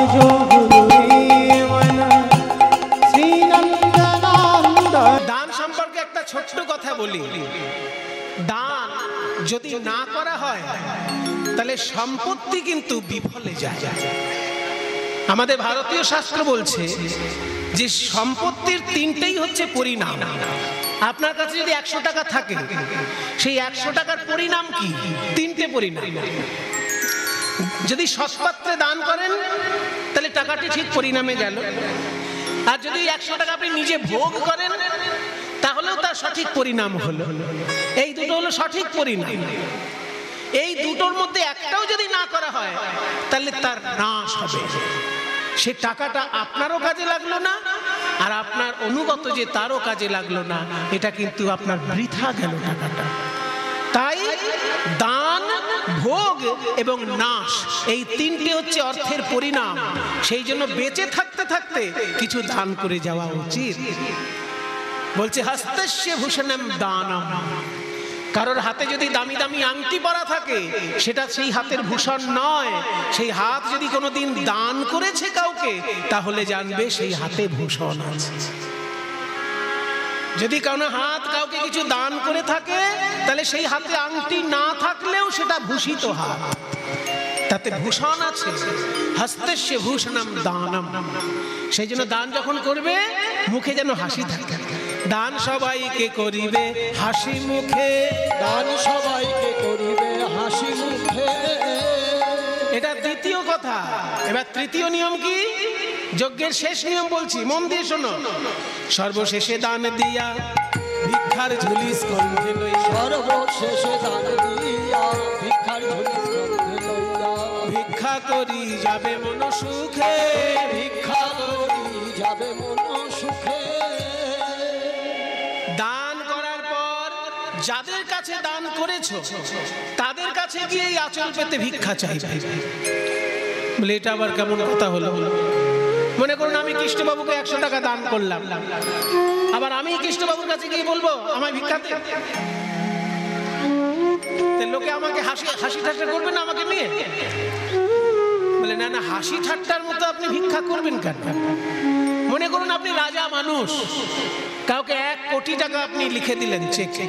भजो गुरुदेव श्रीनंदनंदन। दान सम्पर्के एक छोट्ट कथा बोली, दान যদি না করা হয় তাহলে সম্পত্তি কিন্তু বিফলে যায়। আমাদের ভারতীয় শাস্ত্র বলছে যে সম্পত্তির তিনটেই হচ্ছে পরিণাম। আপনার কাছে যদি 100 টাকা থাকে, সেই 100 টাকার পরিণাম কি? তিনটে পরিণাম। যদি সৎপাত্রে দান করেন তাহলে টাকাটি ঠিক পরিণামে গেল, আর যদি 100 টাকা আপনি নিজে ভোগ করেন তাহলেও তার সঠিক পরিণাম হলো। এই দুটো হলো সঠিক পরিণাম। এই দুটোর মধ্যে একটাও যদি না করা হয় তাহলে তার নাশ হবে। সে টাকাটা আপনারও কাজে লাগলো না, আর আপনার অনুগত যে তারও কাজে লাগলো না। এটা কিন্তু আপনার বৃথা গেল টাকাটা। তাই দান, ভোগ এবং নাশ, এই তিনটে হচ্ছে অর্থের পরিণাম। সেই জন্য বেঁচে থাকতে থাকতে কিছু দান করে যাওয়া উচিত। বলছে হস্তস্য ভূষণম দানম। কারোর হাতে যদি দামি দামি আংটি পরা থাকে, সেটা সেই হাতের ভূষণ নয়। সেই হাত যদি কোনোদিন দান করেছে কাউকে, তাহলে জানবে সেই হাতে ভূষণ আছে। যদি কোনো হাত কাউকে কিছু দান করে থাকে, তাহলে সেই হাতে আংটি না থাকলেও সেটা ভূষিত হাত, তাতে ভূষণ আছে। হস্তস্য ভূষণম দানম। সেই জন্য দান যখন করবে মুখে যেন হাসি থাকে। দান সবাইকে করিবে হাসি মুখে, দান সবাইকে করিবে হাসি মুখে। এটা দ্বিতীয় কথা। এবার তৃতীয় নিয়ম কি? যজ্ঞের শেষ নিয়ম বলছি, মন দিয়ে শোনো। সর্বশেষে দান দিয়া ভিক্ষার ঝুলি স্কন্ধে লইয়া, সর্বশেষে দান দিয়া ভিক্ষার ঝুলি স্কন্ধে লইয়া, ভিক্ষা করি যাবে মন সুখে, ভিক্ষা করি যাবে মন সুখে। দান করার পর যাদের কাছে দান করেছো তাদের কাছে গিয়ে এই আঁচল পেতে ভিক্ষা চাইবে। বলে এটা আবার কেমন কথা হলো? মনে করুন আমি কৃষ্ণবাবুকে 100 টাকা দান করলাম, আবার আমি কৃষ্ণবাবুর কাছে গিয়ে বলবো আমায় ভিক্ষা দে। লোকে আমাকে হাসি ঠাট্টা করবে না আমাকে নিয়ে? বলে না না, হাসি ঠাট্টার মতো আপনি ভিক্ষা করবেন কেন? মনে করুন আপনি রাজা মানুষ, কাউকে 1 কোটি টাকা আপনি লিখে দিলেন চেকে,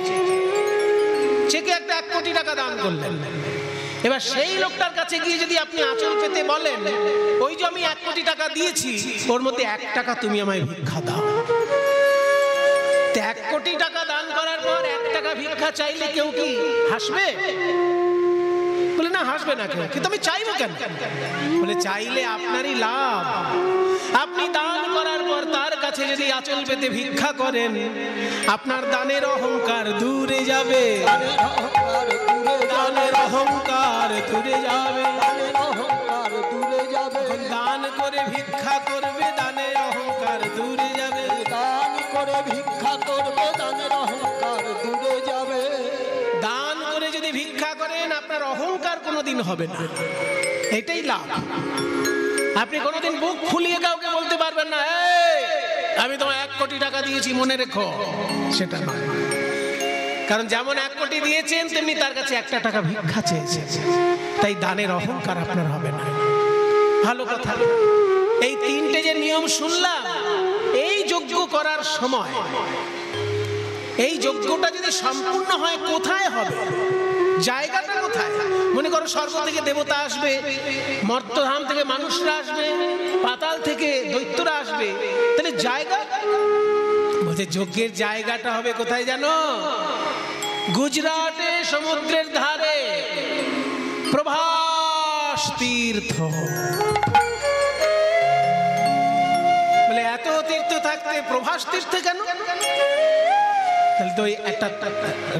একটা 1 কোটি টাকা দান করলেন। এবার সেই লোকটার কাছে গিয়ে যদি আপনি আঁচল পেতে বলেন, ওই যে আমি 1 কোটি টাকা দিয়েছি, ওর মধ্যে 1 টাকা তুমি আমায় ভিক্ষা দাও। 1 কোটি টাকা দান করার পর 1 টাকা ভিক্ষা চাইলে কেউ কি হাসবে? বলে না, হাসবে না কেউ। কিন্তু আমি চাইবো কেন? বলে চাইলে আপনারই লাভ। আপনি দান করার পর তার কাছে যদি আঁচল পেতে ভিক্ষা করেন, আপনার দানের অহংকার দূরে যাবে, দানের অহংকার দূরে যাবে, দান করে ভিক্ষা করবে, দানের অহংকার দূরে যাবে, দান করে ভিক্ষা করবে, দানের অহংকার দূরে যাবে। দান করে যদি ভিক্ষা করেন আপনার অহংকার কোনোদিন হবে না। এটাই লাভ। আপনি কোনোদিন বুক ফুলিয়ে কাউকে বলতে পারবেন না, এই আমি তোমায় 1 কোটি টাকা দিয়েছি মনে রেখো, সেটা নয়। কারণ যেমন 1 কোটি দিয়েছেন তেমনি তার কাছে 1 টাকা ভিক্ষা চেয়েছে। তাই দানের অহংকার আপনার হবে না। ভালো কথা। এই 3টে যে নিয়ম শুনলাম, এই যজ্ঞ করার সময়, এই যজ্ঞটা যদি সম্পূর্ণ হয় কোথায় হবে? জায়গাটা কোথায়? মনে করো স্বর্গ থেকে দেবতা আসবে, মর্তধাম থেকে মানুষরা আসবে, পাতাল থেকে দৈত্যরা আসবে, তাহলে জায়গা বলতে যজ্ঞের জায়গাটা হবে কোথায় জানো? গুজরাটে সমুদ্রের ধারে প্রভাস তীর্থ। বলে এত তীর্থ থাকতে প্রভাস তীর্থে কেন? তাহলে তো একটা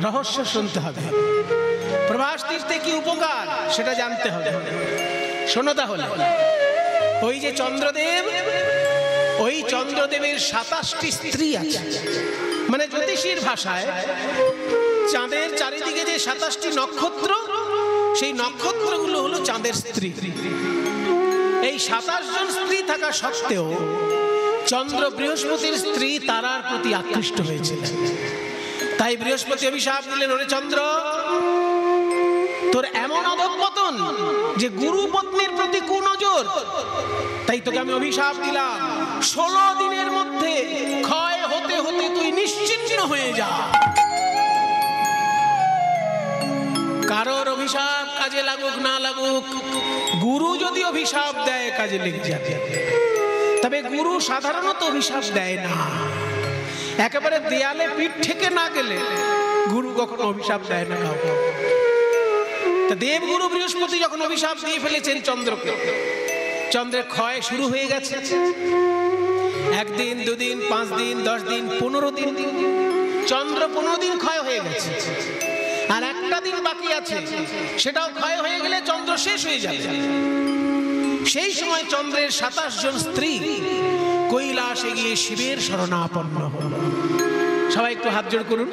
রহস্য শুনতে হবে। প্রভাস তীর্থে কি উপকার সেটা জানতে হবে। শোনো তাহলে। ওই যে চন্দ্রদেব, ওই চন্দ্রদেবের 27টি স্ত্রী আছে। মানে জ্যোতিষীর ভাষায় চাঁদের চারিদিকে যে 27টি নক্ষত্র, সেই নক্ষত্রগুলো হলো চাঁদের স্ত্রী। এই 27 জন স্ত্রী থাকা সত্ত্বেও চন্দ্র বৃহস্পতির স্ত্রী তারার প্রতি আকৃষ্ট হয়েছিলেন। তাই বৃহস্পতি অভিশাপ দিলেন, ওরে চন্দ্র, তোর এমন অধঃপতন যে গুরু পত্নীর প্রতি কুনজর, তাই তোকে আমি অভিশাপ দিলাম 16 দিনের মধ্যে ক্ষয় হতে হতে তুই নিশ্চিহ্ন হয়ে যা। কারোর অভিশাপ কাজে লাগুক না লাগুক, গুরু যদি অভিশাপ দেয় কাজে লেগে যাবে। তবে গুরু সাধারণত অভিশাপ দেয় না, একেবারে দেয়ালে পিঠ থেকে না গেলে গুরু কখনো অভিশাপ দেয় না কাউকে। দেবগুরু বৃহস্পতি যখন অভিশাপ দিয়ে ফেলেছেন চন্দ্রকে, চন্দ্রের ক্ষয় শুরু হয়ে গেছে। 1 দিন 2 দিন 5 দিন 10 দিন 15 দিন, চন্দ্র 15 দিন ক্ষয় হয়ে গেছে। আর একটা দিন বাকি আছে, সেটাও ক্ষয় হয়ে গেলে চন্দ্র শেষ হয়ে যাবে। সেই সময় চন্দ্রের 27 জন স্ত্রী কৈলাসে গিয়ে শিবের শরণাপন্ন হল। সবাই একটু হাত জোড় করুন,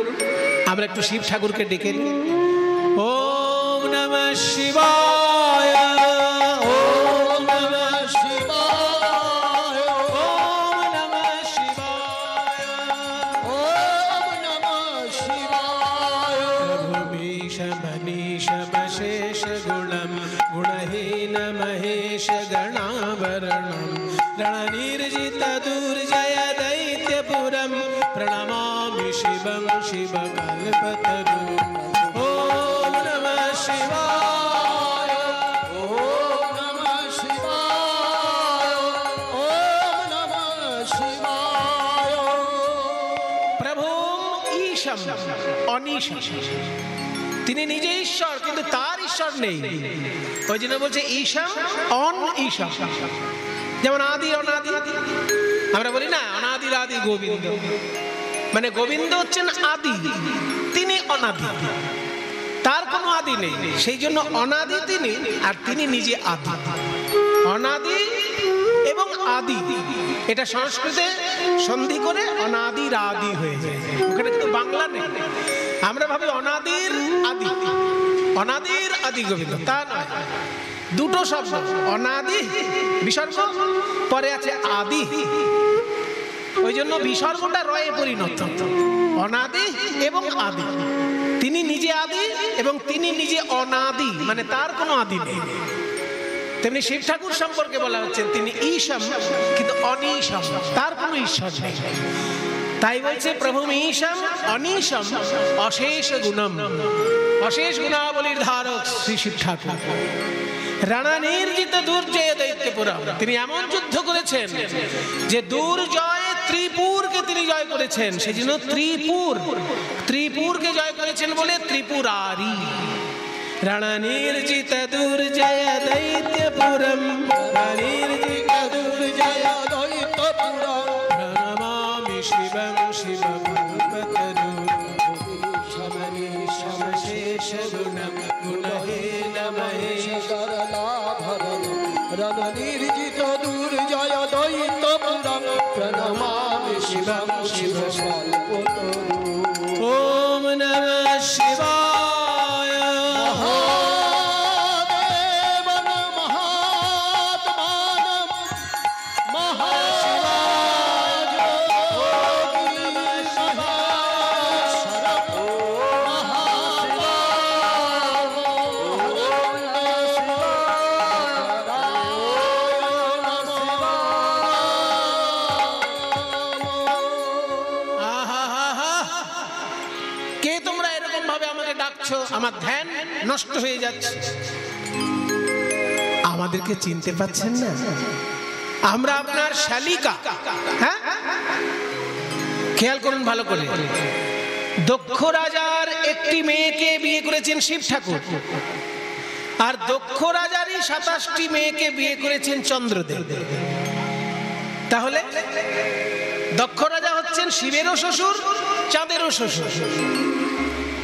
আমরা একটু শিব ঠাকুরকে ডেকে নিই। ওম নমঃ শিবায়, ওম নমঃ শিবায়, ওম নমঃ শিবায়, ওম নমঃ শিবায়। প্রভুমীশ মনীষ মশেষ গুণম গুণহীন মহেশ গণাবरणं रणनिर्जित दुर्जय दैत्यपुरं प्रणमामि शिवं शिवकल्पतरुं। ओम नमः शिवाय, ओम नमः शिवाय, ओम नमः शिवाय। प्रभु ईशम अनीशम, তিনি নিজে ঈশ্বর কিন্তু তার ঈশ্বর নেই, ওই জন্য বলছে ঈশম অন ঈশম। যেমন আদি অনাদি, আমরা বলি না অনাদির আদি গোবিন্দ, মানে গোবিন্দ হচ্ছেন আদি, তিনি অনাদি, তার কোনো আদি নেই, সেই জন্য অনাদি তিনি, আর তিনি নিজে আদি। অনাদি এবং আদি এটা সংস্কৃতে সন্ধি করে অনাদির আদি হয়ে যায়, ওখানে কিন্তু বাংলা নেই। আমরা ভাবি অনাদির আদি, অনাদির আদি গোবিন্দ, তা নয়। দুটো শব্দ, অনাদি বিসর্গ, পরে আছে আদি, ওই জন্য বিসর্গটা রয়ে পরিণত, অনাদি এবং আদি। তিনি নিজে আদি এবং তিনি নিজে অনাদি, মানে তার কোনো আদি নেই। তেমনি শিব ঠাকুর সম্পর্কে বলা হচ্ছে তিনি ঈশম কিন্তু অনীশম, তার কোনো ঈশ্বর নেই। তাই বলছে প্রভু ঈশম অনীশম অশেষ গুণম, অশেষ গুণাবলীর ধারক শ্রী শিব ঠাকুর। রানা নির্জিত দুর্জয় দৈত্যপুরম, তিনি এমন যুদ্ধ করেছেন যে দুর্জয় ত্রিপুরকে তিনি জয় করেছেন, সেজন্য ত্রিপুর, ত্রিপুরকে জয় করেছেন বলে ত্রিপুরারি। রানা নির্জিত দুর্জয় দৈত্যপুরম, নির্জিত দুর্জয় দৈত্যপুরম, প্রণমামি শিবং শিবকল্পতরুং। শমনীশম শেষ গুণম গুণহীন মহেশ গণাবरणं रणनिर्जित दुर्जय दैत्यपुरं प्रणमामि शिवं शिवकल्पतरुं। ओम नमः शिवाय। महादेवन महात्मानं महाशिवाय আমার ধ্যান নষ্ট হয়ে যাচ্ছে, আমাদেরকে চিনতে পাচ্ছেন না? আমরা আপনার শালিকা। হ্যাঁ, খেয়াল করুন ভালো করে। দক্ষ রাজার একটি মেয়েকে বিয়ে করেছেন শিব ঠাকুর, আর দক্ষ রাজারই 27টি মেয়েকে বিয়ে করেছেন চন্দ্রদেব। তাহলে দক্ষ রাজা হচ্ছেন শিবেরও শ্বশুর, চাঁদেরও শ্বশুর।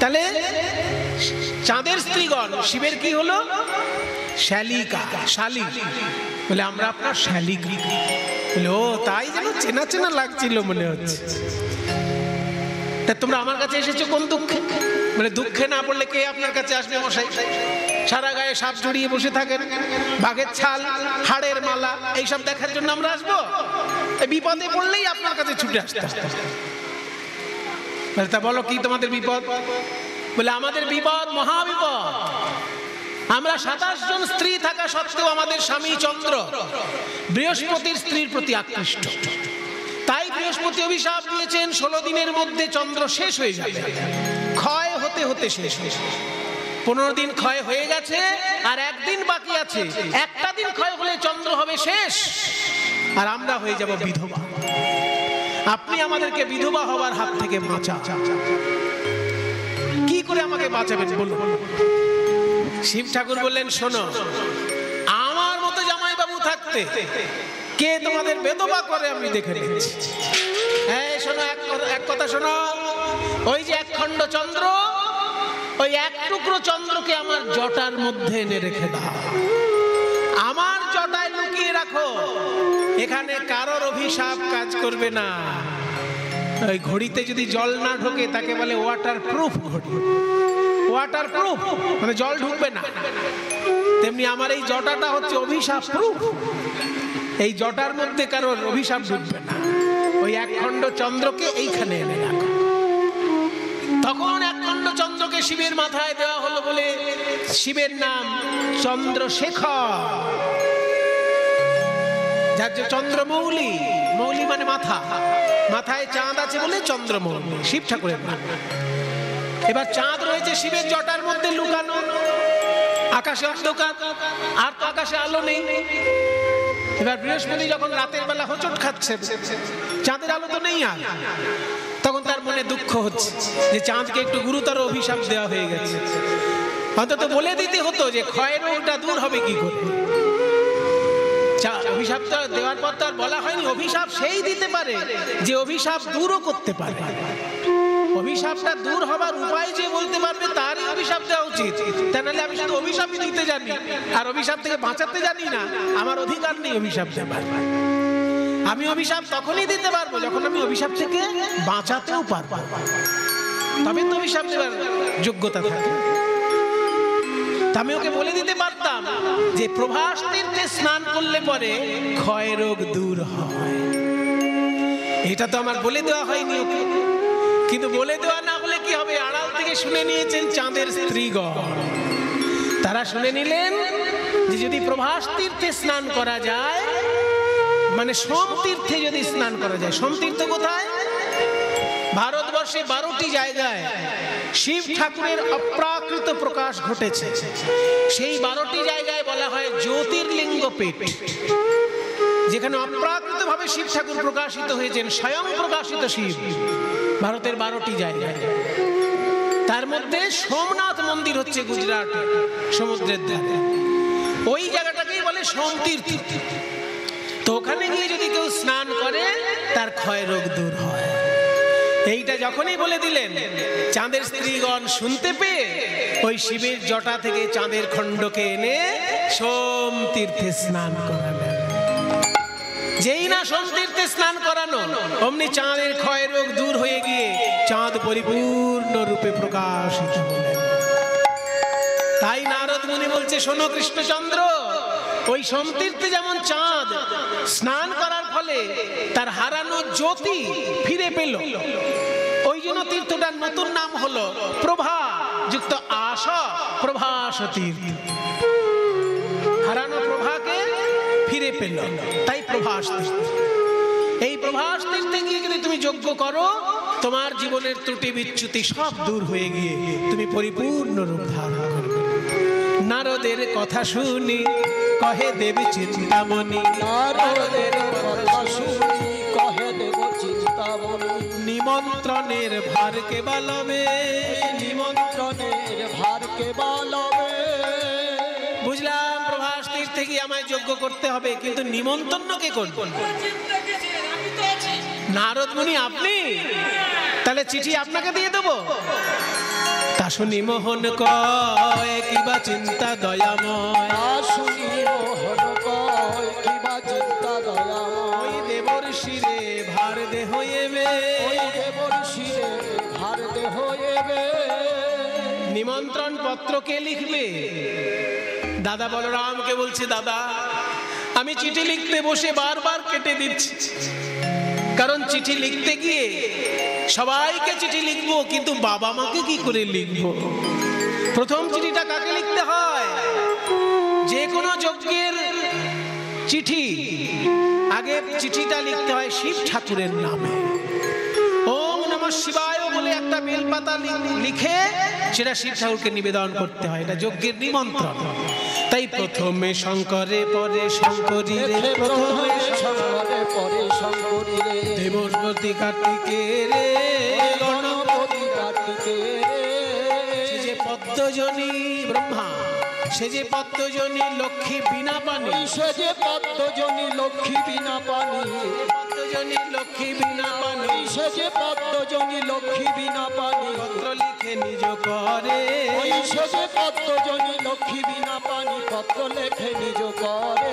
তাহলে চাঁদের স্ত্রীগণ শিবের কি হলো? শালিকা, শালী। বলে আমরা আপনার শালিকা। বলে ও তাই, যেন চেনা চেনা লাগছিল মনে হচ্ছে। তা তোমরা আমার কাছে এসেছো কোন দুঃখে? বলে দুঃখে না পড়লে কে আপনার কাছে আসবে মশাই? সারা গায়ে সাপ জড়িয়ে বসে থাকেন, বাঘের ছাল, হাড়ের মালা, এইসব দেখার জন্য আমরা আসবো? বিপদে পড়লেই আপনার কাছে ছুটে আসতে। তা বলো কি তোমাদের বিপদ? বলে আমাদের বিপদ মহাবিপদ। আমরা 27 জন স্ত্রী থাকা সত্ত্বেও আমাদের স্বামী চন্দ্র বৃহস্পতির স্ত্রীর প্রতি আকৃষ্ট। তাই বৃহস্পতি অভিশাপ দিয়েছেন 16 দিনের মধ্যে চন্দ্র শেষ হয়ে যাবে, ক্ষয় হতে হতে শেষ হয়ে যাবে। 15 দিন ক্ষয় হয়ে গেছে আর একদিন বাকি আছে। একটা দিন ক্ষয় হলে চন্দ্র হবে শেষ আর আমরা হয়ে যাব বিধবা। আপনি আমাদেরকে বিধবা হওয়ার হাত থেকে বাঁচান। কি করে আমাকে বাঁচাবেন বলুন? শিব ঠাকুর বললেন, শোনো, আমার মতো জামাইবাবু থাকতে কে তোমাদের বেদবা করে আমি দেখে নিচ্ছি। হ্যাঁ শোনো, এক কথা শোনো, ওই যে 1 খণ্ড চন্দ্র, ওই 1 টুকরো চন্দ্রকে আমার জটার মধ্যে এনে রেখে দাও, আমার জটায় লুকিয়ে রাখো। এখানে কারোর অভিশাপ কাজ করবে না। ওই ঘড়িতে যদি জল না ঢোকে তাকে বলে ওয়াটার প্রুফ ঘড়ি। ওয়াটার প্রুফ মানে জল ঢুকবে না। তেমনি আমার এই জটাটা হচ্ছে অভিশাপ প্রুফ। এই জটার মধ্যে কারোর অভিশাপ ঢুকবে না। ওই 1 খণ্ড চন্দ্রকে এইখানে এনে রাখো। তখন 1 খণ্ড চন্দ্রকে শিবের মাথায় দেওয়া হলো বলে শিবের নাম চন্দ্রশেখর, যার যে চন্দ্রমৌলি, মৌলি মানে মাথা, মাথায় চাঁদ আছে বলে চন্দ্রমৌলি, শিব ঠাকুরের নাম। এবার চাঁদ রয়েছে শিবের জটার মধ্যে লুকানো, আকাশে অন্ধকার, আর তো আকাশে আলো নেই। এবার বৃহস্পতি যখন রাতের বেলা হোঁচট খাচ্ছে, চাঁদের আলো তো নেই আর, তখন তার মনে দুঃখ হচ্ছে যে চাঁদকে একটু গুরুতর অভিশাপ দেওয়া হয়ে গেছে। অন্তত বলে দিতে হতো যে ক্ষয়ের রোগটা দূর হবে কি করে। অভিশাপ দেওয়ার পর তো আর বলা হয়নি। অভিশাপ সেই দিতে পারে যে অভিশাপ দূরও করতে পারে। অভিশাপটা দূর হবার উপায় যে বলতে পারবে তারই অভিশাপ দেওয়া উচিত। তা নাহলে আমি শুধু অভিশাপই দিতে জানি আর অভিশাপ থেকে বাঁচাতে জানি না, আমার অধিকার নেই অভিশাপ দেবার। আমি অভিশাপ তখনই দিতে পারবো যখন আমি অভিশাপ থেকে বাঁচাতেও পারবো, তবে তো অভিশাপ দেবার যোগ্যতা থাকে। আমি ওকে বলে দিতে পারতাম যে প্রভাস তীর্থে স্নান করলে পরে ক্ষয় রোগ দূর হয়। এটা তো আমার বলে দেওয়া হয়নি ওকে। কিন্তু বলে দেওয়া না হলে কি হবে, আড়াল থেকে শুনে নিয়েছেন চাঁদের স্ত্রীগণ। তারা শুনে নিলেন যে যদি প্রভাস তীর্থে স্নান করা যায়, মানে সোম তীর্থে যদি স্নান করা যায়। সোম তীর্থ কোথায়? ভারতবর্ষে 12টি জায়গায় শিব ঠাকুরের অপ্রাকৃত প্রকাশ ঘটেছে। সেই 12টি জায়গায় বলা হয় জ্যোতির্লিঙ্গ পীঠ, যেখানে অপ্রাকৃত ভাবে শিব ঠাকুর প্রকাশিত হয়েছেন, স্বয়ং প্রকাশিত শিব। ভারতের 12টি জায়গায়, তার মধ্যে সোমনাথ মন্দির হচ্ছে গুজরাটে, সমুদ্রের ধারে। ওই জায়গাটাকেই বলে সোম তীর্থ। তো ওখানে গিয়ে যদি কেউ স্নান করে তার ক্ষয় রোগ দূর হয়। এইটা যখনই বলে দিলেন, চাঁদের স্ত্রীগণ শুনতে পেয়ে ওই শিবের জটা থেকে চাঁদের খণ্ডকে এনে সোম তীর্থে স্নান করালেন। যেই না সোম তীর্থে স্নান করানো, অমনি চাঁদের ক্ষয় রোগ দূর হয়ে গিয়ে চাঁদ পরিপূর্ণ রূপে প্রকাশিত হলেন। তাই নারদ মুনি বলছে, শোনো কৃষ্ণচন্দ্র, ওই সোম তীর্থে যেমন চাঁদ স্নান করার ফলে তার হারানো জ্যোতি ফিরে পেল, ওই জন্য তীর্থটার নতুন নাম হলো প্রভা যুক্ত আশা প্রভাস তীর্থ। হারানো প্রভাকে ফিরে পেল, তাই প্রভাস তীর্থ। এই প্রভাস তীর্থে গিয়ে যদি তুমি যজ্ঞ করো, তোমার জীবনের ত্রুটি বিচ্যুতি সব দূর হয়ে গিয়ে তুমি পরিপূর্ণ রূপ ধারণ করবে। নারদের কথা শুনি কহে দেবী চিন্তামণি, নারদের কথা শুনি কহে দেব চিন্তামণি, নিমন্ত্রণের ভার কে বলবে, নিমন্ত্রণের ভার কে বলবে। বুঝলাম প্রভাস তীর্থে গিয়ে আমায় যজ্ঞ করতে হবে, কিন্তু নিমন্ত্রণ কে করবে? নারদ মুনি আপনি? তাহলে চিঠি আপনাকে দিয়ে দেবো। তা শুনি মোহন কয় কিবা চিন্তা দয়াময়, তা শুনি মোহন কয় কিবা চিন্তা দয়াময়। ওই দেবর শিরে ভার দেহ এবে, ওই দেবর শিরে ভার দেহ এবে। নিমন্ত্রণ পত্র কে লিখবে? দাদা বলরামকে বলছে, দাদা আমি চিঠি লিখতে বসে বারবার কেটে দিচ্ছি, কারণ চিঠি লিখতে গিয়ে সবাইকে চিঠি লিখবো, কিন্তু বাবা মাকে কি করে লিখবো? প্রথম চিঠিটা কাকে লিখতে হয়? যজ্ঞের চিঠি, আগে চিঠিটা লিখতে হয় শিব ঠাকুরের নামে। ওম নমঃ শিবায় বলে একটা বেলপাতা লিখে সেটা শিব ঠাকুরকে নিবেদন করতে হয়, এটা যজ্ঞের নিমন্ত্রণ। তাই প্রথমে শঙ্করে পরে শঙ্করী রে, প্রথমে শঙ্করে পরে শঙ্করী রে, দেবর্ষী কার্তিকে রে, গণপতি কার্তিকে রে, সে যে পদ্মজনী ব্রহ্মা, সে যে পদ্মজনী লক্ষ্মী বিনা পানি, সে যে পদ্মজনী লক্ষ্মী বিনা পানি, পদ্মজনী লক্ষ্মী বিনা পানি, সে যে পদ্মজনী লক্ষ্মী বিনা পানি, পত্র লিখে নিজ করে, ওই সে যে পদ্মজনী লক্ষ্মী বিনা পানি, পত্র লেখে নিজ করে।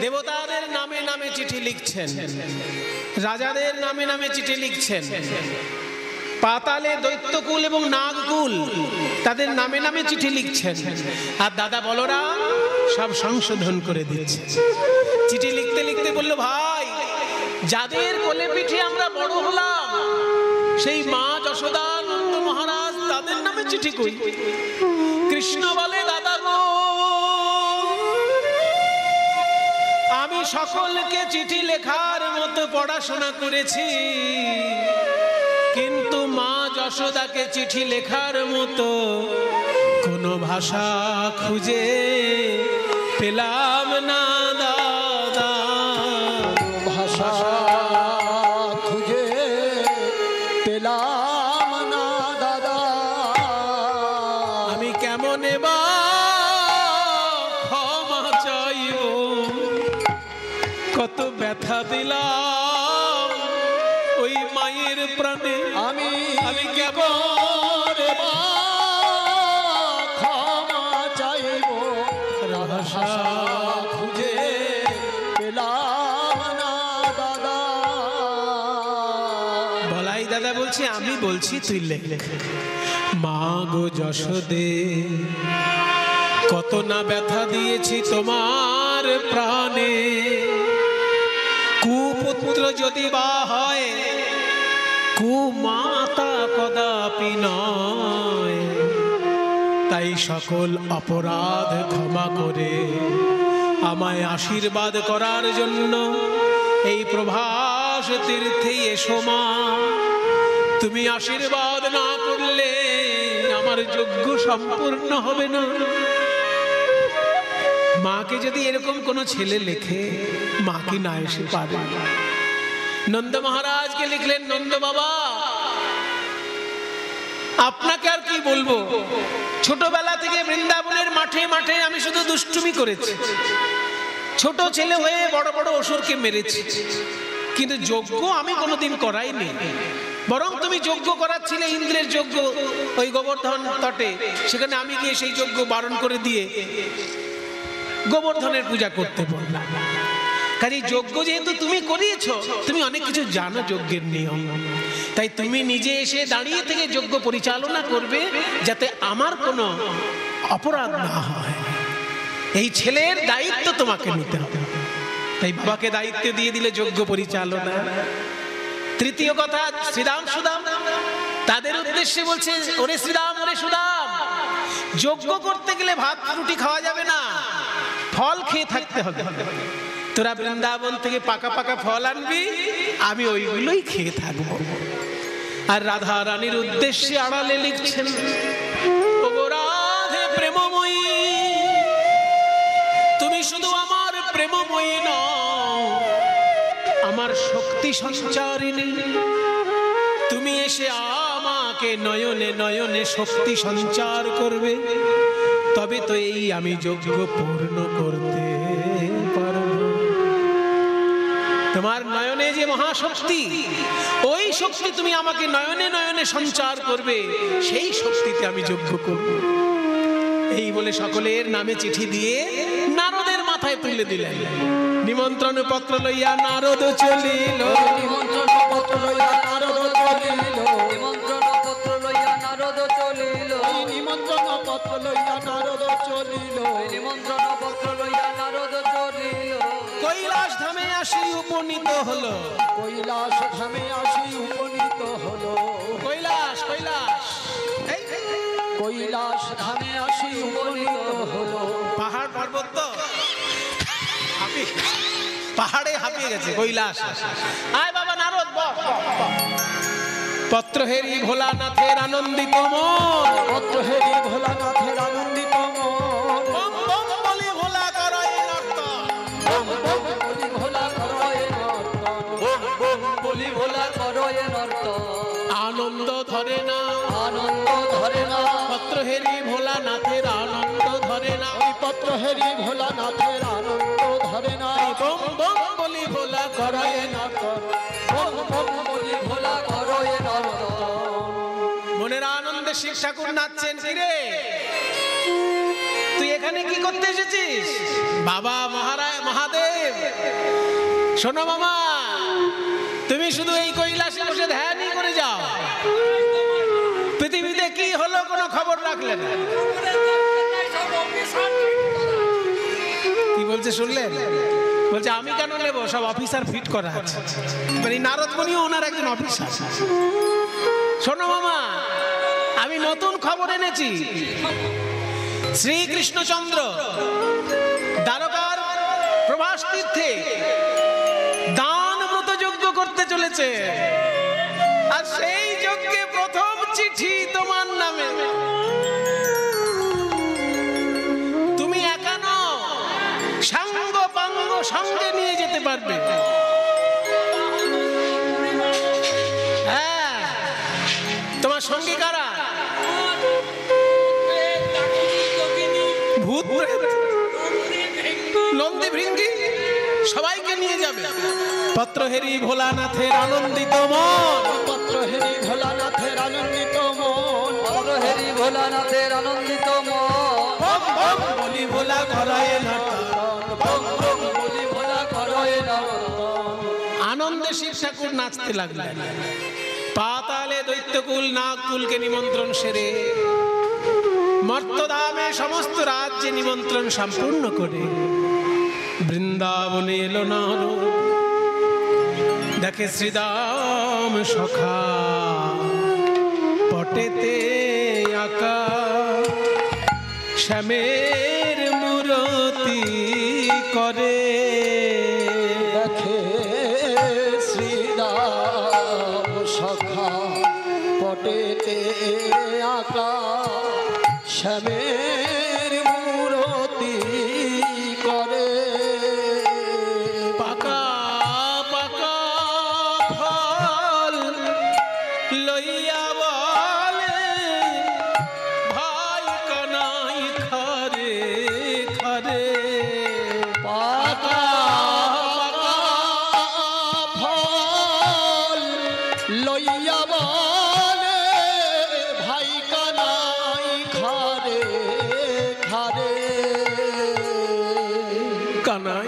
দেবতাদের নামে নামে চিঠি লিখছেন, রাজাদের নামে নামে চিঠি লিখছেন, পাতালে দৈত্যকুল এবং নাগকুল তাদের নামে নামে চিঠি লিখছেন, আর দাদা বলরাম সব সংশোধন করে দিচ্ছে। চিঠি লিখতে লিখতে বলল, ভাই যাদের কোলে পিঠে আমরা বড় হলাম সেই মা যশোদা, নন্দ মহারাজ, তাদের নামে চিঠি কই। কৃষ্ণ বলে, দাদা গো, আমি সকলকে চিঠি লেখার মতো পড়াশোনা করেছি, কিন্তু মা যশোদাকে চিঠি লেখার মতো কোনো ভাষা খুঁজে পেলাম না দাদা। ভাষা খুঁজে পেলাম না দাদা, আমি কেমন বা ক্ষমা চাইব, কত ব্যথা দিলাম ওই মায়ের প্রাণে, আমি কেমন বা ক্ষমা চাইব, ভাষা খুঁজে পেলাম না দাদা। বলাই দাদা বলছি, আমি বলছি তুই লেখ। মা গো যশোদে, কত না ব্যথা দিয়েছি তোমার প্রাণে, কুপুত্র যদি বা হয় কুমাতা কদাপি নয়, তাই সকল অপরাধ ক্ষমা করে আমায় আশীর্বাদ করার জন্য এই প্রভাস তীর্থে এসো মা। তুমি আশীর্বাদ না করলে আমার যজ্ঞ সম্পূর্ণ হবে না। মাকে যদি এরকম কোনো ছেলে লেখে, মা কি না এসে পারে? নন্দ মহারাজকে লিখলেন, নন্দ বাবা আপনাকে আর কি বলবো, ছোটবেলা থেকে বৃন্দাবনের মাঠে মাঠে আমি শুধু দুষ্টুমি করেছি, ছোট ছেলে হয়ে বড় বড় অসুরকে মেরেছি, কিন্তু যজ্ঞ আমি কোনোদিন করাইনি। বরং তুমি যজ্ঞ করাচ্ছিলে ইন্দ্রের যজ্ঞ ওই গোবর্ধন তটে, সেখানে আমি গিয়ে সেই যজ্ঞ বারণ করে দিয়ে গোবর্ধনের পূজা করতে বললাম। কাজে যজ্ঞ যেহেতু তুমি করিয়েছো, তুমি অনেক কিছু জানো যজ্ঞের নিয়ম, তাই তুমি নিজে এসে দাঁড়িয়ে থেকে যজ্ঞ পরিচালনা করবে, যাতে আমার কোনো অপরাধ না হয়। এই ছেলের দায়িত্ব তোমাকে নিতে হবে। তাই বাবাকে দায়িত্ব দিয়ে দিলে যজ্ঞ পরিচালনা। তৃতীয় কথা, শ্রীরাম সুদাম তাদের উদ্দেশ্যে বলছে, ওরে শ্রীরাম, ওরে সুদাম, যজ্ঞ করতে গেলে ভাত রুটি খাওয়া যাবে না, ফল খেয়ে থাকতে হবে। তোরা বৃন্দাবন থেকে পাকা পাকা ফল আনবি, আমি ওইগুলোই খেয়ে থাকবো। আর রাধা রানীর উদ্দেশ্যে আড়ালে লিখছেন, ওগো রাধে প্রেমময়ী, তুমি শুধু আমার প্রেমময়ী নও, আমার শক্তি সঞ্চারিণী। তুমি এসে আমাকে নয়নে নয়নে শক্তি সঞ্চার করবে, তবে তো এই আমি যজ্ঞ পূর্ণ করতে পারব। তোমার নয়নে যে মহাশক্তি, ওই শক্তি তুমি আমাকে নয়নে নয়নে সঞ্চার করবে, সেই শক্তিতে আমি যজ্ঞ করব। এই বলে সকলের নামে চিঠি দিয়ে নারদের মাথায় তুলে দিলেন। নিমন্ত্রণ পত্র লইয়া নারদ চলিল, নিমন্ত্রণ পত্র লইয়া নারদ চলিল, নিমন্ত্রণ পত্র লইয়া নারদ চলিল, নিমন্ত্রণ পত্র লইয়া নারদ চলিল, নিমন্ত্রণ পত্র লইয়া নারদ চলিল। কৈলাস ধামে আসি উপনীত হলো, কৈলাস ধামে আসি উপনীত হলো, কৈলাস কৈলাস কৈলাস ধামে আসি উপনীত হলো। পাহাড় পর্বত তো পাহাড়ে হাঁপিয়ে গেছে কৈলাস। আয় বাবা নারদ বস। পত্র হেরি ভোলানাথের আনন্দিত মন, পত্র হেরি ভোলানাথের আনন্দিত মন, বম বম বলি ভোলা করয় নর্তন, বম বম বলি ভোলা করয় নর্তন, বম বম বলি ভোলা করয় নর্তন। আনন্দ ধরে না, আনন্দ ধরে না, পত্র হেরি ভোলানাথের আনন্দ ধরে না, ওই পত্র হেরি ভোলানাথের আনন্দ ধরে না। বম বম বলি ভোলা করয় নর্তন, বম বম বলি ভোলা করয় নর্তন। মনের আনন্দে শিব ঠাকুর নাচছেন। কি রে তুই এখানে কি করতে এসেছিস? বাবা মহাদেব শোনো মামা, তুমি শুধু এই কৈলাসে বসে ধ্যানই করে যাও, পৃথিবীতে কি হলো কোনো খবর রাখলে না। কি বলছে শুনলেন? বলছে আমি কেন নেব, সব অফিসার ফিট করা আছে। মানে নারদ মুনিও ওনার একজন অফিসার। শোনো মামা, আমি নতুন খবর এনেছি। শ্রীকৃষ্ণচন্দ্র দ্বারকার প্রভাস তীর্থে দান ব্রত যজ্ঞ করতে চলেছে, আর সেই যজ্ঞে প্রথম চিঠি তোমার নামে। তুমি একা নও, সাঙ্গ পাঙ্গ সঙ্গে নিয়ে যেতে পারবে। হ্যাঁ, তোমার সঙ্গে কারা? ভূত প্রেত নন্দী ভৃঙ্গি সবাইকে নিয়ে যাবে। পত্র হেরি ভোলানাথের আনন্দিত মন, পত্র হেরি ভোলানাথের আনন্দিত মন, পত্র হেরি ভোলানাথের আনন্দিত মন, বম বম বলি ভোলা করয় নর্তন। বম বম বলি ভোলা করয় নর্তন। আনন্দে শিব ঠাকুর নাচতে লাগলেন। পাতালে দৈত্যকুল নাগকুলকে নিমন্ত্রণ সেরে মর্তধামে সমস্ত রাজ্যে নিমন্ত্রণ সম্পূর্ণ করে বৃন্দাবনে এলো নারদ। দেখে শ্রীদাম সখা পটেতে আঁকা শ্যামের মূরতি করে। দেখে শ্রীরাম সখা পটেতে আঁকা শ্যামের মূরতি করে। পাকা পাকা ফল লইয়া বলে ভাই কানাই খারে খারে। পাকা পাকা ফল লইয়া বলে ভাই কানাই খারে খারে। কানাই,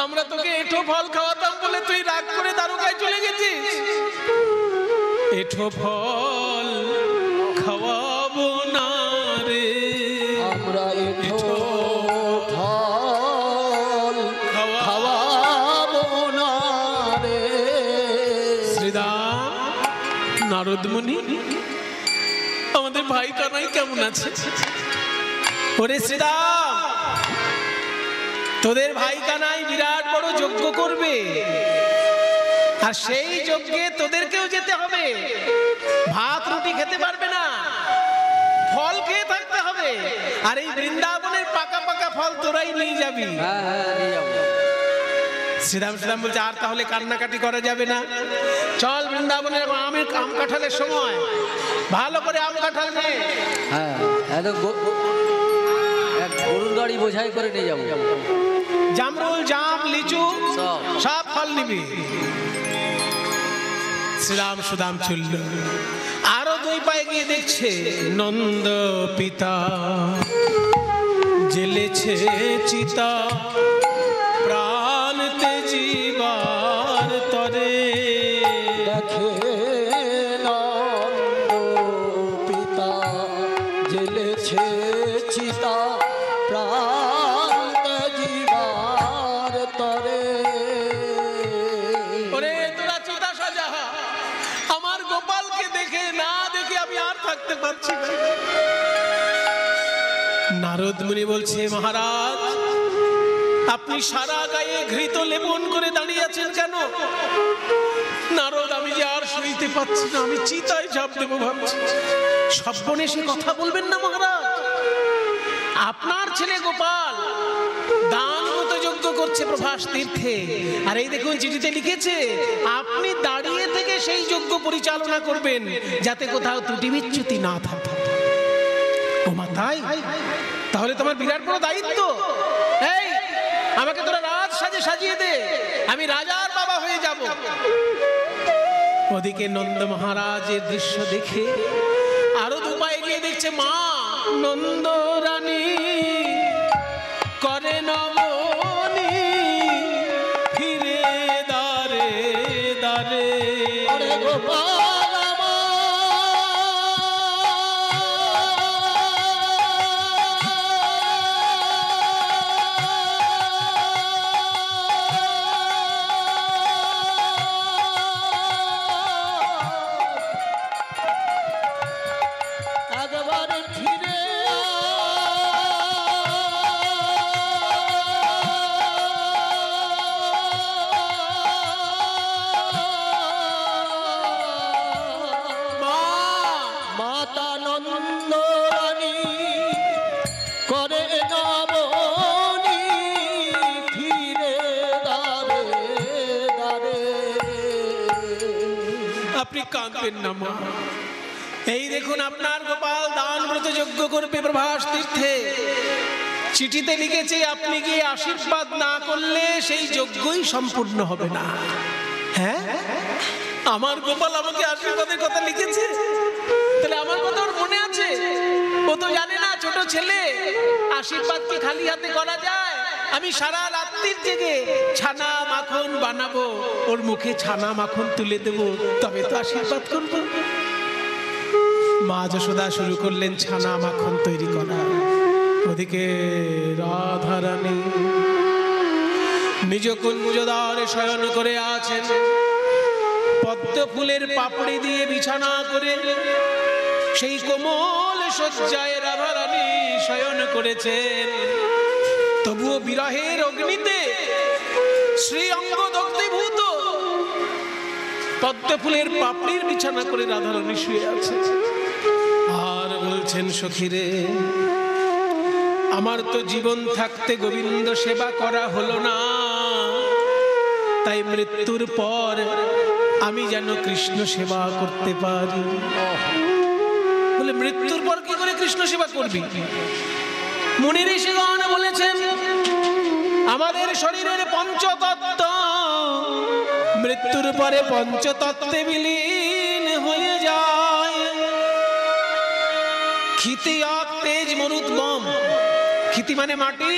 আমরা তোকে এঁঠো ফল খাওয়াতাম বলে তুই রাগ করে দ্বারকায় চলে গেছিস। এঁঠো ফল খাওয়াবো না রে, আমরা এঁঠো ফল খাওয়াবো না রে। শ্রীরাম নারদ মুনি, আমাদের ভাই কানাই কেমন আছে? ওরে শ্রীরাম, তোদের ভাই কানাই বিরাট বড় যজ্ঞ করবে, আর সেই যজ্ঞে তোদেরকেও যেতে হবে। ভাত রুটি খেতে পারবে না, ফল খেয়ে থাকতে হবে। আর এই বৃন্দাবনের পাকা পাকা ফল তোরাই নিয়ে যাবি। হ্যাঁ হ্যাঁ নিয়ে যাবো। শ্রীরাম বলছে আর তাহলে কান্নাকাটি করা যাবে না, চল বৃন্দাবনের আম কাঁঠালের সময় ভালো করে আম কাঁঠাল নে। হ্যাঁ একদম এক গরুর গাড়ি বোঝাই করে নিয়ে যাবো। জামরুল জাম লিচু সব ফল নিবি। শ্রীরাম সুদাম চলল, আরো দুই পায়ে গিয়ে দেখছে নন্দ পিতা জেলেছে চিতা প্রাণ তেজিবার তরে। দেখে নন্দ পিতা জেলেছে চিতা প্রাণ জীবার তরে। ওরে তোরা চিতা সাজা, আমার গোপালকে দেখে না দেখে আমি আর থাকতে পাচ্ছি না। নারদ মুনি বলছে, মহারাজ আপনি সারা গায়ে ঘৃত লেপন করে দাঁড়িয়ে আছেন কেন? নারদ, আমি যে আর সইতে পাচ্ছি না, আমি চিতায় ঝাঁপ দেবো ভাবছি। সর্বনেশে কথা বলবেন না মহারাজ। আপনার ছেলে গোপাল দান মতো যজ্ঞ করছে প্রভাস তীর্থে, আর এই দেখুন চিঠিতে লিখেছে আপনি দাঁড়িয়ে থেকে সেই যজ্ঞ পরিচালনা করবেন যাতে কোথাও ত্রুটি বিচ্যুতি না থাকে। ও মা, তাই? তাহলে তোমার বিরাট বড় দায়িত্ব। এই আমাকে তোরা রাজ সাজে সাজিয়ে দে, আমি রাজার বাবা হয়ে যাব। ওদিকে নন্দ মহারাজের দৃশ্য দেখে আরো দুপায়ে গিয়ে দেখছে মা নন্দ রানী করে নমনি ফিরে দারে দারে। আরে গোপাল কাঁদবেন না মা। এই দেখুন আপনার গোপাল দান ব্রত যজ্ঞ করবে প্রভাস তীর্থে। চিঠিতে লিখেছে আপনি গিয়ে আশীর্বাদ না করলে সেই যজ্ঞই সম্পূর্ণ হবে না। হ্যাঁ, আমার গোপাল আমাকে আশীর্বাদের কথা লিখেছে, তাহলে আমার কথা ওর মনে আছে। ও তো জানে না ছোট ছেলে, আশীর্বাদ কি খালি হাতে করা যায়? আমি সারা রাত্রির জেগে ছানা মাখন বানাবো, ওর মুখে ছানা মাখন তুলে দেব, তবে তো আশীর্বাদ করবো। মা যশোদা শুরু করলেন ছানা মাখন তৈরি করা। ওদিকে রাধারানী নিজ কুঞ্জদ্বারে শয়ন করে আছেন, পদ্ম ফুলের পাপড়ি দিয়ে বিছানা করে সেই কোমল শয্যায় রাধারানী শয়ন করেছেন। তবুও বিরহের অগ্নিতে শ্রী অঙ্গ দগ্ধীভূত, পদ্ম ফুলের পাপড়ির বিছানা করে রাধারানী শুয়ে আছে। আর বলছেন সখীরে, আমার তো জীবন থাকতে গোবিন্দ সেবা করা হলো না, তাই মৃত্যুর পর আমি যেন কৃষ্ণ সেবা করতে পারি। বলে মৃত্যুর পর কি করে কৃষ্ণ সেবা করবি? মুনি ঋষিগণ বলেছেন আমাদের শরীরের পঞ্চতত্ত্ব মৃত্যুর পরে পঞ্চতত্ত্বে বিলীন হয়ে যায়। ক্ষিতি অপ তেজ মরুত বম। ক্ষিতি মানে মাটি,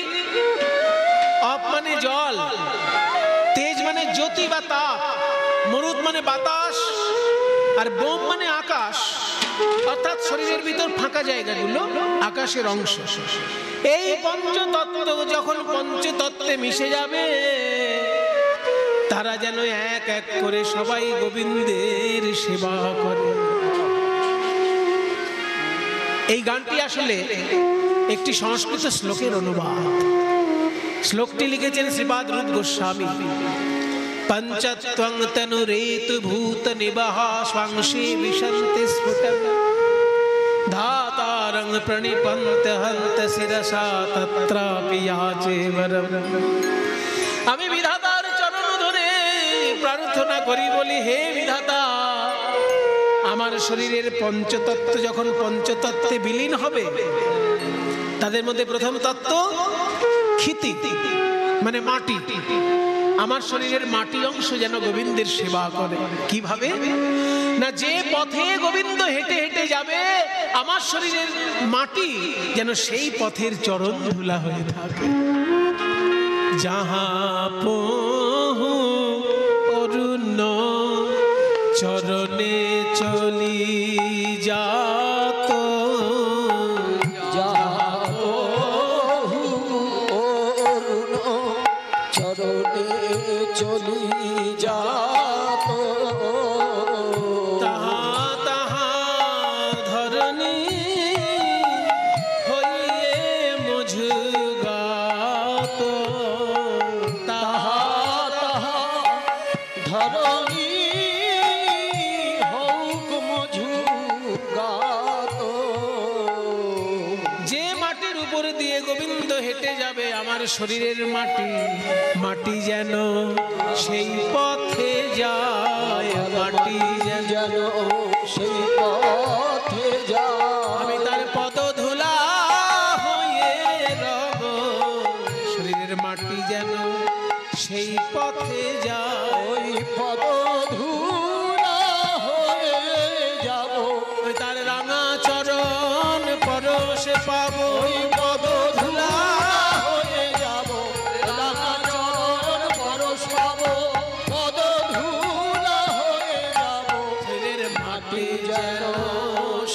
অপ মানে জল, তেজ মানে জ্যোতি বা তাপ, মরুত মানে বাতাস, আর বোম মানে আকাশ, অর্থাৎ শরীরের ভিতর ফাঁকা জায়গাগুলো আকাশের অংশ। এই পঞ্চতত্ত্ব যখন পঞ্চতত্ত্বে মিশে যাবে, তারা যেন এক এক করে সবাই গোবিন্দের সেবা করে। এই গানটি আসলে একটি সংস্কৃত শ্লোকের অনুবাদ। শ্লোকটি লিখেছেন শ্রীপাদ রূপ গোস্বামী। পঞ্চত্বং তনুরেতু ভূত নিবাহ স্বাংশী বিশন্তি স্ফুটং ধাতারং প্রণিপন্ত হন্ত শিরসা তত্রাপি याचे वरम। আমি বিধাতার চরণ ধরে প্রার্থনা করি, বলি হে বিধাতা, আমার শরীরের পঞ্চতত্ত্ব যখন পঞ্চতত্ত্বে বিলীন হবে, তাদের মধ্যে প্রথম তত্ত্ব ক্ষিতি মানে মাটি, আমার শরীরের মাটি অংশ যেন গোবিন্দের সেবা করে। কিভাবে না, যে পথে গোবিন্দ হেঁটে হেঁটে যাবে, আমার শরীরের মাটি যেন সেই পথের চরণ ধুলা হয়ে থাকে। যাহা পহু অরুণ চরণে চলি যাত, চরণে চলি যাত, তাহা তাহা ধরণী ধরণী হউক মধু গাত। যে মাটির উপর দিয়ে গোবিন্দ হেঁটে যাবে আমার শরীরের মাটি, মাটি যেন সেই পথে যায়, মাটি যেন সেই পথে যায়। আমি তার পদধূলা হয়ে রব, শরীরের মাটি যেন সেই পথে যায়। ওই পদধূলা হয়ে যাব, ওই তার রাঙা চরণ পরশে পাবো। ওই পদধূলা হয়ে যাব, রাঙা চরণ পরশ পাবো। পদধূলা হয়ে যাব, শরীরের মাটি যেন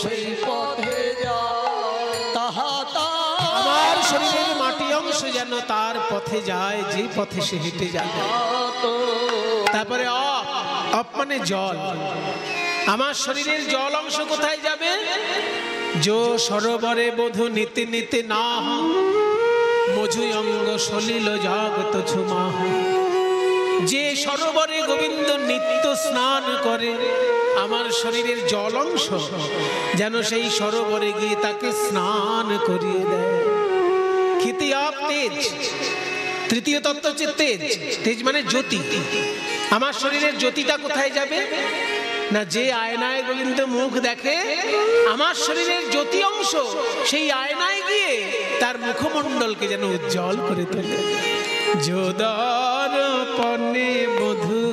সেই পথে যায়। তাহা আমার শরীরের মাটি অংশ যেন তার পথে যায়, যে পথে সে হেঁটে যাবে। তারপরে অপ মানে জল। আমার শরীরের জল অংশ কোথায় যাবে? जो সরোবরে বধূ নীতি নীতি না মজু অঙ্গ সলিল জাগত ছুমা। যে সরোবরে গোবিন্দ নিত্য স্নান করে, আমার শরীরের জল অংশ যেন সেই সরোবরে গিয়ে তাকে স্নান করিয়ে দেয়। ক্ষিতি আপ তেজ, তৃতীয় তত্ত্ব হচ্ছে তেজ। তেজ মানে জ্যোতি। আমার শরীরের জ্যোতিটা কোথায় যাবে? না যে আয়নায় গোবিন্দ মুখ দেখে, আমার শরীরের জ্যোতি অংশ সেই আয়নায় গিয়ে তার মুখমণ্ডলকে যেন উজ্জ্বল করে তোলে। যোদর্পণে বধূ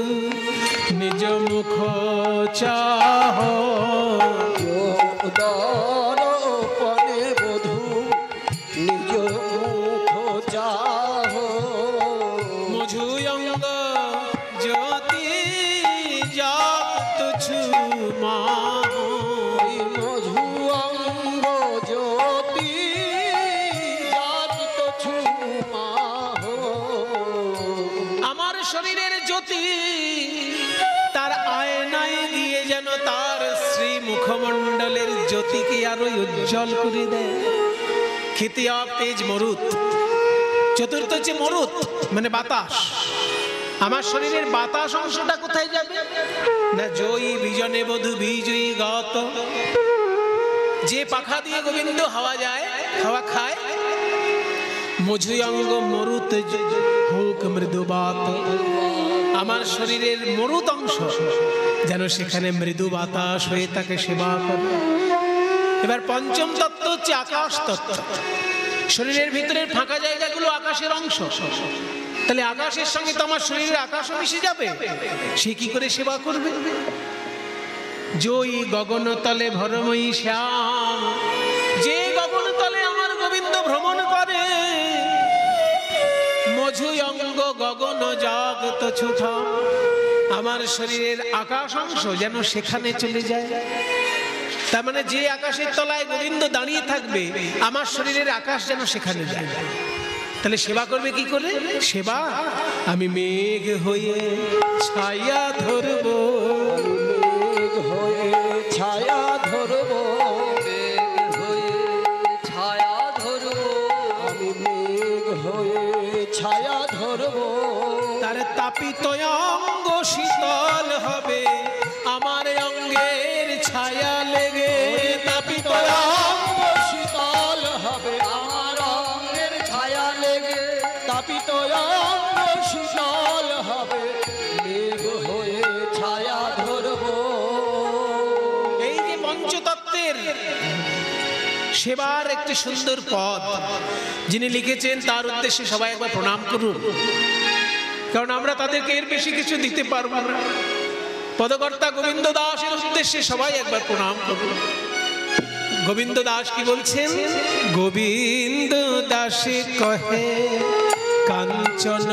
নিজ মুখ চাহ, যোদর্পণে বধূ নিজ মুখ চাহ। মধু অঙ্গ জ্যোতি জাত ছুমা। মধু অঙ্গ জ্যোতি জাত ছুমা। আমার শরীরের জ্যোতি তার আয়নায় গিয়ে যেন তার শ্রী মুখমণ্ডলের জ্যোতিকে আরো উজ্জ্বল করে দেয়। ক্ষিতি আপ তেজ মরুত। চতুর্থ হচ্ছে মরুত মানে বাতাস। আমার শরীরের বাতাস অংশটা কোথায় যাবে? না জয়ী বিজনে বধূ বিজয়ী গত। যে পাখা দিয়ে গোবিন্দ হাওয়া যায়, হাওয়া খায়, মধু অঙ্গ মরুত হোক মৃদু বাত। আমার শরীরের মরুত অংশ যেন সেখানে মৃদু বাতাস হয়ে তাকে সেবা করে। এবার পঞ্চম তত্ত্ব হচ্ছে আকাশ তত্ত্ব। শরীরের ভিতরের ফাঁকা জায়গাগুলো আকাশের অংশ। তাহলে আকাশের সঙ্গে তো আমার শরীরের আকাশও মিশে যাবে। সে কি করে সেবা করবে? জয়ী গগনতলে ভরময়ী শ্যাম। যে গগনতলে আমার গোবিন্দ ভ্রমণ করে, মধু অঙ্গ গগন জাগত ছুথা। আমার শরীরের আকাশ অংশ যেন সেখানে চলে যায়। তার মানে যে আকাশের তলায় গোবিন্দ দাঁড়িয়ে থাকবে, আমার শরীরের আকাশ যেন সেখানে যায়। তাহলে সেবা করবে কি করে? সেবা আমি মেঘ হয়ে ছায়া ধরব, মেঘ হয়ে ছায়া ধরব, মেঘ হয়ে ছায়া ধরব, আমি মেঘ হয়ে ছায়া ধরব। তার তাপিত অঙ্গ শীতল হবে আমার অঙ্গের ছায়া লেগে। তাপিত অঙ্গ শীতল হবে আমার অঙ্গের ছায়া লেগে। তাপিত অঙ্গ শীতল হবে, মেঘ হয়ে ছায়া ধরব। এই যে পঞ্চতত্ত্বের সেবার একটি সুন্দর পদ যিনি লিখেছেন, তার উদ্দেশ্যে সবাই একবার প্রণাম করুন। কারণ আমরা তাদেরকে এর বেশি কিছু দিতে পারবো না। পদকর্তা গোবিন্দ দাসের উদ্দেশ্যে সবাই একবার প্রণাম করুন। গোবিন্দ দাস কি বলছেন? গোবিন্দ দাসে কহে কাঞ্চন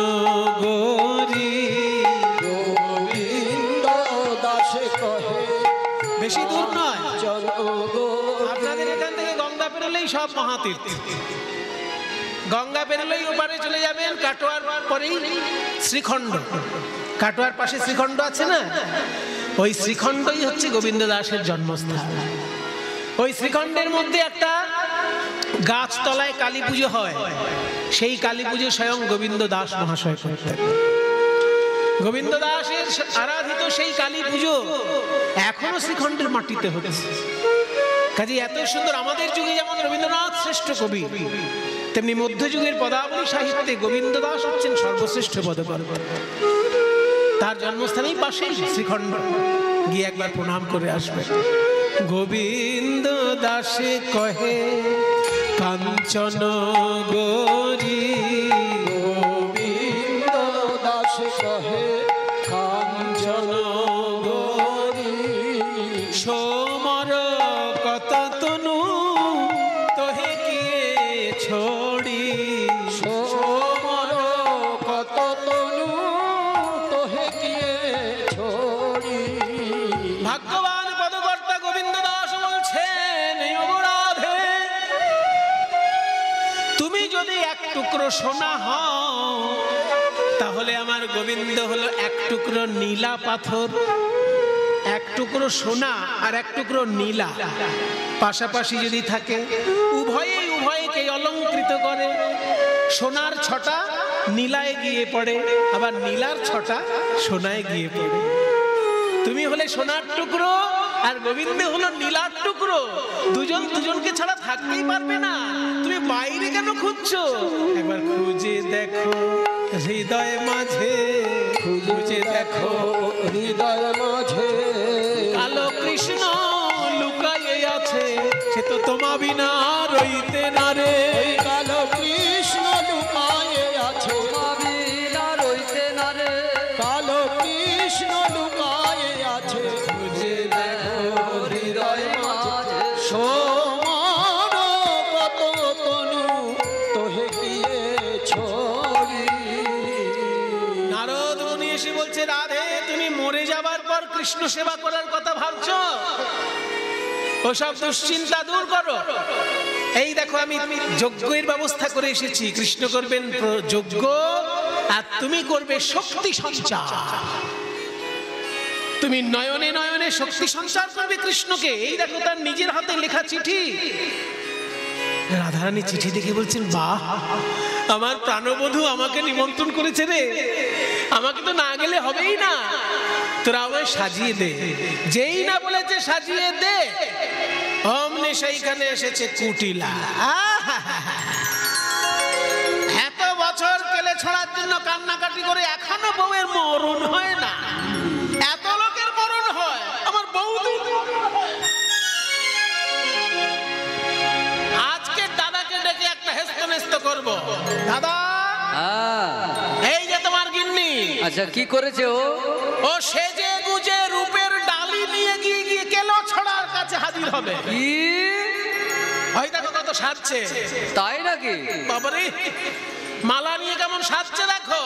গৌরী। গোবিন্দ দাসে কহে, বেশি দূর নয়, চলো আপনাদের এখান থেকে গঙ্গা পেরোলেই সব মহাতীর্থ। গঙ্গা পেরোলেই ওপারে চলে যাবেন, কাটোয়ার পরেই শ্রীখণ্ড। কাটোয়ার পাশে শ্রীখণ্ড আছে না, ওই শ্রীখণ্ডই হচ্ছে গোবিন্দ দাসের জন্মস্থান। ওই শ্রীখণ্ডের মধ্যে একটা গাছতলায় কালী পুজো হয়। সেই কালী পুজো স্বয়ং গোবিন্দ দাস মহাশয় করতেন। গোবিন্দ দাসের আরাধিত সেই কালী পুজো এখনো শ্রীখণ্ডের মাটিতে হচ্ছে। কাজে এত সুন্দর, আমাদের যুগে যেমন রবীন্দ্রনাথ শ্রেষ্ঠ কবি, তেমনি মধ্যযুগের পদাবলী সাহিত্যে গোবিন্দ দাস হচ্ছেন সর্বশ্রেষ্ঠ পদকর। তার জন্মস্থানেই পাশেই শ্রীখণ্ড, গিয়ে একবার প্রণাম করে আসবে। গোবিন্দ দাসে কহে কাঞ্চন গৌরী, গোবিন্দ দাস কহে কাঞ্চন গৌরী, সোমর কত তনু তোহে কিয়ে ছোড়ি, সোমর কত তনু তোহে কিয়ে ছোড়ি। ভাগ্যবান পদকর্তা গোবিন্দ দাস বলছেন, এই অপরাধে তুমি যদি এক টুকরো সোনা হও, তাহলে আমার গোবিন্দ হলো এক টুকরো নীলা পাথর। এক টুকরো সোনা আর এক টুকরো নীলা পাশাপাশি যদি থাকে, উভয়েই উভয়কে অলঙ্কৃত করে। সোনার ছটা নীলায় গিয়ে পড়ে, আবার নীলার ছটা সোনায় গিয়ে পড়ে। তুমি হলে সোনার টুকরো আর গোবিন্দ হলো নীলার টুকরো। দুজন দুজনকে ছাড়া থাকতেই পারবে না। তুমি বাইরে কেন খুঁজছো? একবার খুঁজে দেখো হৃদয় মাঝে, খুঁজে দেখো হৃদয় মাঝে কালো কৃষ্ণ লুকায়ে আছে, সে তো তোমা বিনা রইতে না রে। কালো কৃষ্ণ লুকায়ে আছে, বিনা রইতে না রে। কালো কৃষ্ণ লুকায়ে আছে, খুঁজে দেখো হৃদয় মাঝে সোমর কত তনু তোহে কিয়ে ছোড়ি। নারদ মুনি এসে বলছে, রাধে তুমি মরে যাবার পর কৃষ্ণ সেবা করার কথা ভাবছো? ওসব দুশ্চিন্তা দূর করো। এই দেখো আমি যজ্ঞের ব্যবস্থা করে এসেছি। কৃষ্ণ করবেন যজ্ঞ আর তুমি করবে শক্তি সঞ্চার। তুমি নয়নে নয়নে শক্তি সঞ্চার করবে কৃষ্ণকে। এই দেখো তার নিজের হাতে লেখা চিঠি। রাধারানী চিঠি দেখে বলছেন, বাহ, আমার প্রাণবধূ আমাকে নিমন্ত্রণ করেছে রে, আমাকে তো না গেলে হবেই না, তোরা আমায় সাজিয়ে দে। যেই না বলেছে সাজিয়ে দে, অমনি সেইখানে এসেছে কুটিলা। এত বছর কেলে ছড়ার জন্য কান্নাকাটি করে এখনো বউয়ের মরণ হয় না। এত লোকের মরণ হয়, আমার বৌদি আজকে দাদাকে ডেকে একটা হেস্তনেস্ত করব। দাদা, এই যে তোমার গিন্নি, আচ্ছা কি করেছে ও? ও সেজে গুজে রূপের ডালি নিয়ে গিয়ে গিয়ে কেলো ছড়ার কাছে হাজির হবে। কি? ওই দেখো কত সাজছে। তাই নাকি? বাবারে, মালা নিয়ে কেমন সাজছে দেখো,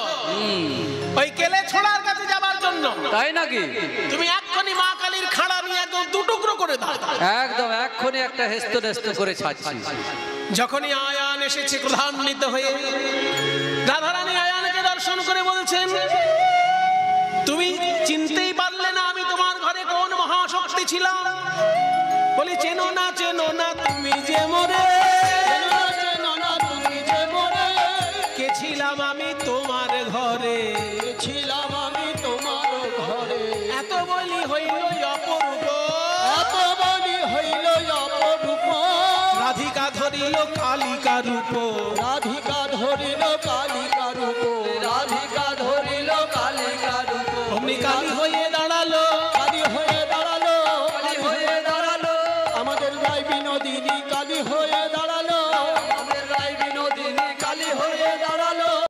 ওই কেলে ছড়ার কাছে যাবার জন্য। তাই নাকি? তুমি এক্ষুনি মা কালীর খাড়া নিয়ে একদম দুটুকরো করে দাও। একদম এক্ষুনি একটা হেস্ত করে ছাড়ছি। যখনই আয়ান এসেছে ক্রোধান্বিত হয়ে, রাধারানী আয়ানকে দর্শন করে বলছেন, তুমি চিনতেই পারলে না আমি তোমার ঘরে কোন মহাশক্তি ছিলাম? বলি, চেনো না তুমি যে মোরে, চেনো না তুমি যে মোরে, কে ছিলাম আমি তোমার ঘরে, ছিলাম আমি তোমার ঘরে। এত বলি হইল অপরূপ, এত বলি হইল অপরূপ, রাধিকা ধরিল কালিকা রূপ, রাধিকা ধরিল কালিকা রূপ, রাধিকা ধরিল কালিকা রূপ, অমনি কালী হয়ে